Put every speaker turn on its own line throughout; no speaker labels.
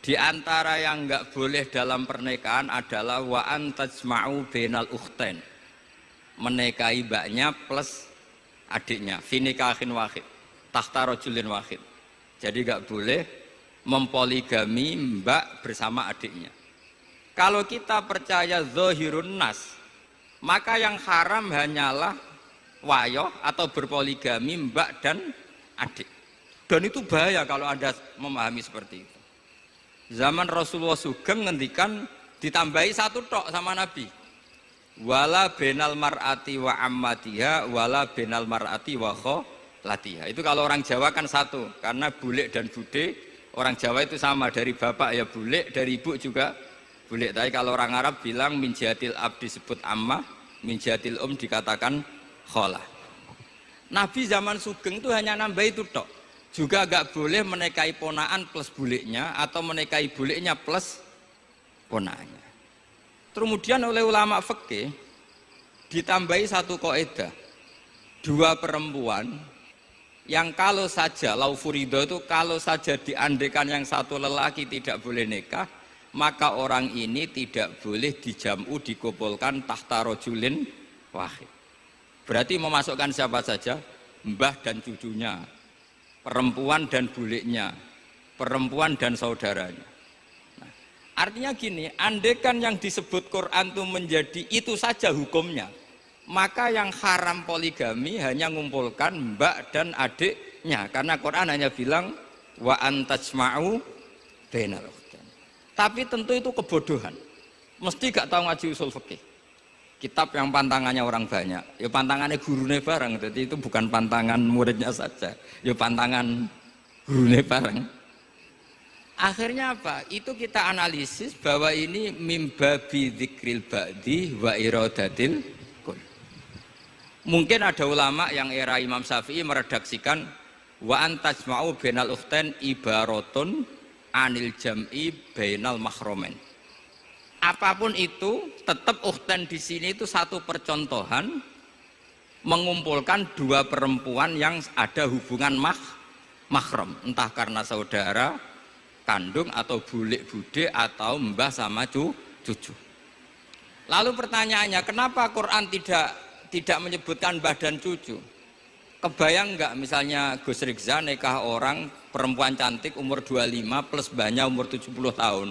Di antara yang enggak boleh dalam pernikahan adalah wa antajma'u bainal ukhtain. Menikahi mbaknya plus adiknya, fi nikahin wahid, tahta rajulin wahid. Jadi enggak boleh mempoligami mbak bersama adiknya. Kalau kita percaya zahirun nas, maka yang haram hanyalah wayoh atau berpoligami mbak dan adik. Dan itu bahaya kalau Anda memahami seperti itu. Zaman Rasulullah Sugeng ngendikan ditambahi satu tok sama Nabi. Wala benal mar'ati wa ammatiha wala benal mar'ati wa kholatiha. Itu kalau orang Jawa kan satu, karena bulik dan bude orang Jawa itu sama, dari bapak ya bulik, dari ibu juga bulik. Tapi kalau orang Arab bilang min jihatil ab disebut ammah, min jihatil dikatakan kholah. Nabi zaman Sugeng itu hanya nambah itu tok. Juga gak boleh menikahi ponaan plus buliknya atau menikahi buliknya plus ponaannya. Kemudian oleh ulama fikih ditambahi satu kaidah, dua perempuan yang kalau saja laufurido itu kalau saja diandekan yang satu lelaki tidak boleh nikah, maka orang ini tidak boleh dijamu dikumpulkan tahta rajulin wahid. Berarti memasukkan siapa saja? Mbah dan cucunya, perempuan dan buliknya, perempuan dan saudaranya. Nah, artinya gini, andekan yang disebut Quran itu menjadi itu saja hukumnya, maka yang haram poligami hanya mengumpulkan mbak dan adiknya, karena Quran hanya bilang wa antajma'u bainal ukhtain. Tapi tentu itu kebodohan. Mesti gak tahu ngaji usul fikih. Kitab yang pantangannya orang banyak, ya pantangannya gurune bareng, jadi itu bukan pantangan muridnya saja, ya pantangan gurune bareng. Akhirnya apa? Itu kita analisis bahwa ini mimbabi dzikril ba'di wa iradatil kul. Mungkin ada ulama yang era Imam Syafi'i meredaksikan wa antajma'u bainal ukhtain ibaratun anil jam'i bainal mahromen. Apapun itu, tetap ukhtan di sini itu satu percontohan mengumpulkan dua perempuan yang ada hubungan mahram, entah karena saudara kandung atau bulik bude atau mbah sama cucu. Lalu pertanyaannya, kenapa Quran tidak menyebutkan mbah dan cucu? Kebayang nggak misalnya Gus Rizza nikah orang perempuan cantik umur 25 plus mbahnya umur 70 tahun?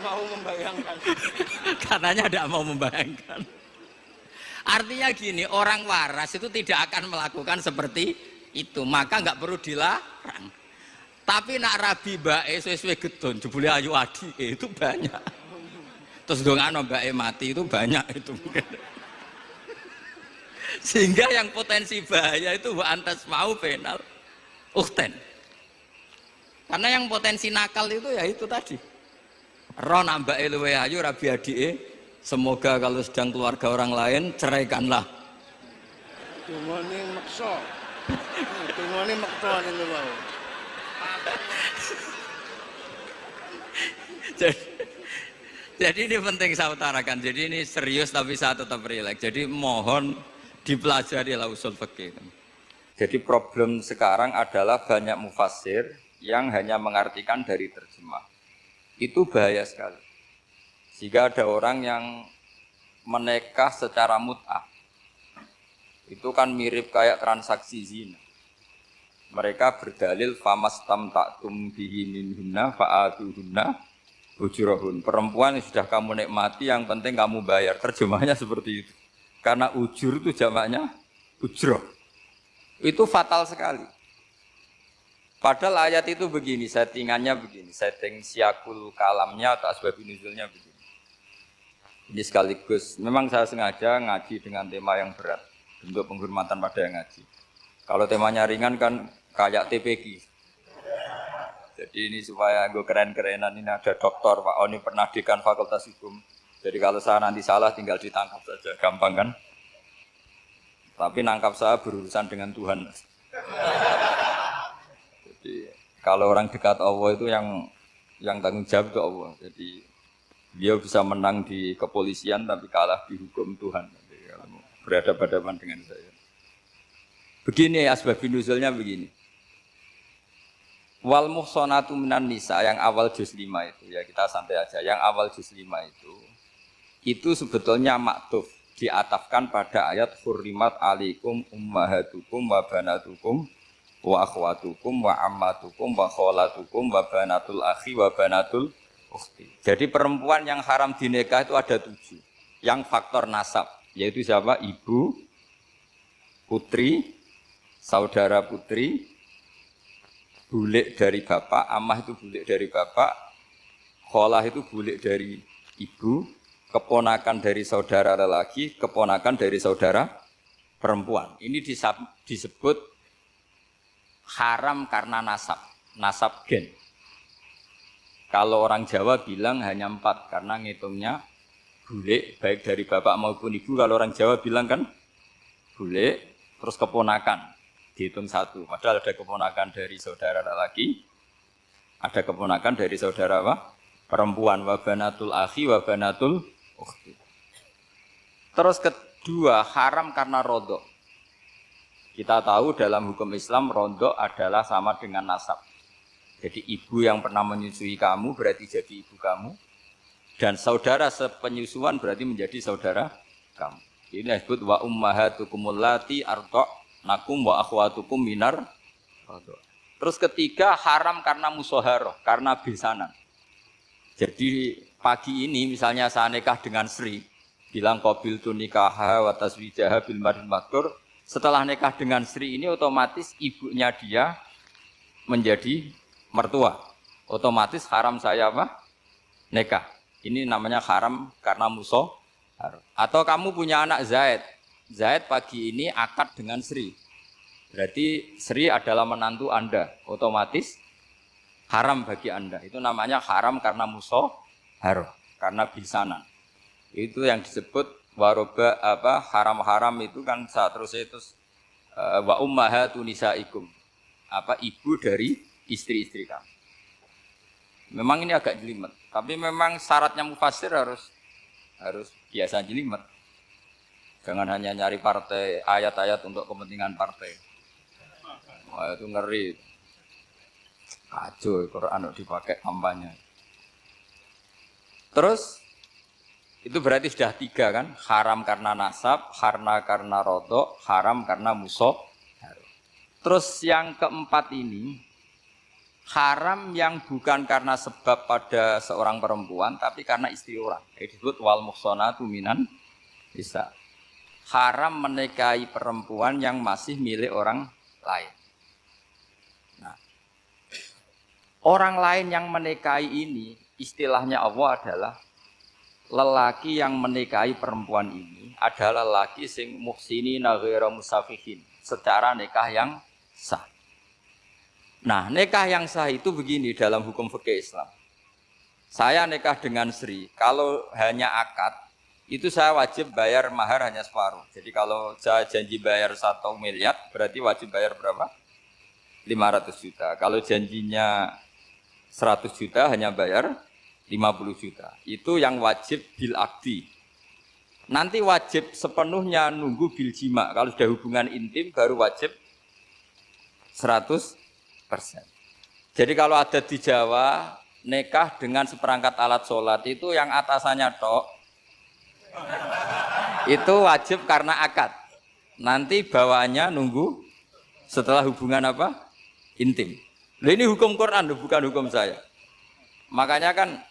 Mau membayangkan.
Katanya tidak mau membayangkan. Artinya gini, orang waras itu tidak akan melakukan seperti itu, maka nggak perlu dilarang. Tapi nak rabi bae suwe-suwe gedon jebule ayu adi itu banyak. Terus dongano bae mati itu banyak itu mungkin. Sehingga yang potensi bahaya itu wa antas mau penal ukhten. Karena yang potensi nakal itu ya itu tadi. Roh nambake luwe ayu rabi adike, semoga kalau sedang keluarga orang lain ceraikanlah.
Dungane meksa. Dungane meksa niku wae.
Jadi ini penting saya utarakan. Jadi ini serius tapi saya tetap rileks. Jadi mohon dipelajari lah usul fikih. Jadi problem sekarang adalah banyak mufassir yang hanya mengartikan dari terjemah. Itu bahaya sekali. Jika ada orang yang menikah secara mut'ah, itu kan mirip kayak transaksi zina. Mereka berdalil famastamta'tum bihi minhunna fa'atuhunna ujurahun. Perempuan yang sudah kamu nikmati, yang penting kamu bayar. Terjemahnya seperti itu. Karena ujur itu jamaknya ujroh. Itu fatal sekali. Padahal ayat itu begini, settingannya begini, setting siakul kalamnya atau asbab nuzulnya begini. Ini sekaligus, memang saya sengaja ngaji dengan tema yang berat, untuk penghormatan pada yang ngaji. Kalau temanya ringan kan kayak TPG. Jadi ini supaya gue keren-kerenan, ini ada doktor, Pak Oni pernah dekan Fakultas Hukum. Jadi kalau saya nanti salah tinggal ditangkap saja, gampang kan? Tapi nangkap saya berurusan dengan Tuhan. Jadi kalau orang dekat Allah itu yang tanggung jawab itu Allah. Jadi dia bisa menang di kepolisian tapi kalah di hukum Tuhan. Jadi kalau berhadapan-hadapan dengan saya. Begini asbab nuzulnya begini. Wal muhsanatu minan nisa yang awal juz 5 itu ya kita santai aja. Yang awal juz 5 itu sebetulnya maktuf diatafkan pada ayat hurrimat alaikum ummahatukum wa banatukum wa akhwatukum wa ammatukum wa kholatukum wa banatul akhi wa banatul ukhti. Jadi perempuan yang haram dinikah itu ada 7. Yang faktor nasab yaitu siapa? Ibu, putri, saudara putri, bulik dari bapak, amah itu bulik dari bapak, kholah itu bulik dari ibu, keponakan dari saudara lelaki, keponakan dari saudara perempuan. Ini disebut haram karena nasab gen. Kalau orang Jawa bilang hanya 4 karena ngitungnya bulik baik dari bapak maupun ibu. Kalau orang Jawa bilang kan bulik terus keponakan dihitung 1. Padahal ada keponakan dari saudara lelaki, ada keponakan dari saudara apa? Perempuan. Wa banatul akhi wa banatul ukhti. Terus kedua haram karena rodok. Kita tahu dalam hukum Islam rodok adalah sama dengan nasab. Jadi ibu yang pernah menyusui kamu berarti jadi ibu kamu. Dan saudara sepenyusuan berarti menjadi saudara kamu. Ini disebut wa ummahatukumul lati arda'nakum wa akhwatukum minar rodok. Terus ketiga haram karena musoharoh, karena besanan. Jadi pagi ini misalnya saya nikah dengan Sri, bilang qabil tu nikaha wa taswijaha bil maril makur. Setelah nikah dengan Sri ini otomatis ibunya dia menjadi mertua. Otomatis haram saya apa? Nikah. Ini namanya haram karena musoharoh. Atau kamu punya anak Zaid. Zaid pagi ini akad dengan Sri. Berarti Sri adalah menantu Anda, otomatis haram bagi Anda. Itu namanya haram karena musoharoh, karena bisanan. Itu yang disebut waroba apa haram-haram itu kan seterusnya itu wa ummahatu nisaikum. Apa ibu dari istri-istri kamu. Memang ini agak jelimet, tapi memang syaratnya mufassir harus biasa jelimet. Jangan hanya nyari partai ayat-ayat untuk kepentingan partai. Wah itu ngeri. Kacau Quran dipakai kampanye. Terus itu berarti sudah 3 kan? Haram karena nasab, karena rodok, haram karena musoharoh. Terus yang keempat ini haram yang bukan karena sebab pada seorang perempuan, tapi karena istri orang. Itu disebut wal muhsanatu minan nisa. Haram menikahi perempuan yang masih milik orang lain. Nah, orang lain yang menikahi ini, istilahnya Allah adalah lelaki yang menikahi perempuan ini adalah lelaki sing muhsinina ghairu musafihin, secara nikah yang sah. Nah, nikah yang sah itu begini dalam hukum fikih Islam. Saya nikah dengan Sri, kalau hanya akad, itu saya wajib bayar mahar hanya separuh. Jadi kalau saya janji bayar 1 miliar, berarti wajib bayar berapa? 500 juta. Kalau janjinya 100 juta, hanya bayar 50 juta. Itu yang wajib bil akdi. Nanti wajib sepenuhnya nunggu bil jima. Kalau sudah hubungan intim, baru wajib 100%. Jadi kalau ada di Jawa, nikah dengan seperangkat alat sholat, itu yang atasannya tok, itu wajib karena akad. Nanti bawahnya nunggu setelah hubungan apa? Intim. Nah, ini hukum Quran, bukan hukum saya. Makanya kan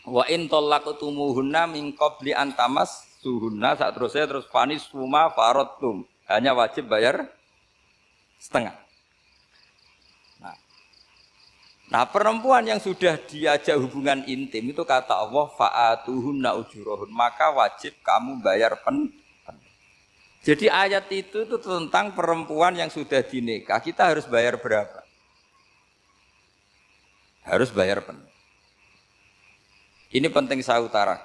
wa in talaqtumuhunna min qabli an tamassuhunna, saat terus fanis suma faradtum. Hanya wajib bayar setengah. Nah, perempuan yang sudah diajak hubungan intim itu kata Allah fa'atuhunna ujurahun, maka wajib kamu bayar pen. Jadi ayat itu tentang perempuan yang sudah dinikah, kita harus bayar berapa? Harus bayar pen. Ini penting saya utarakan.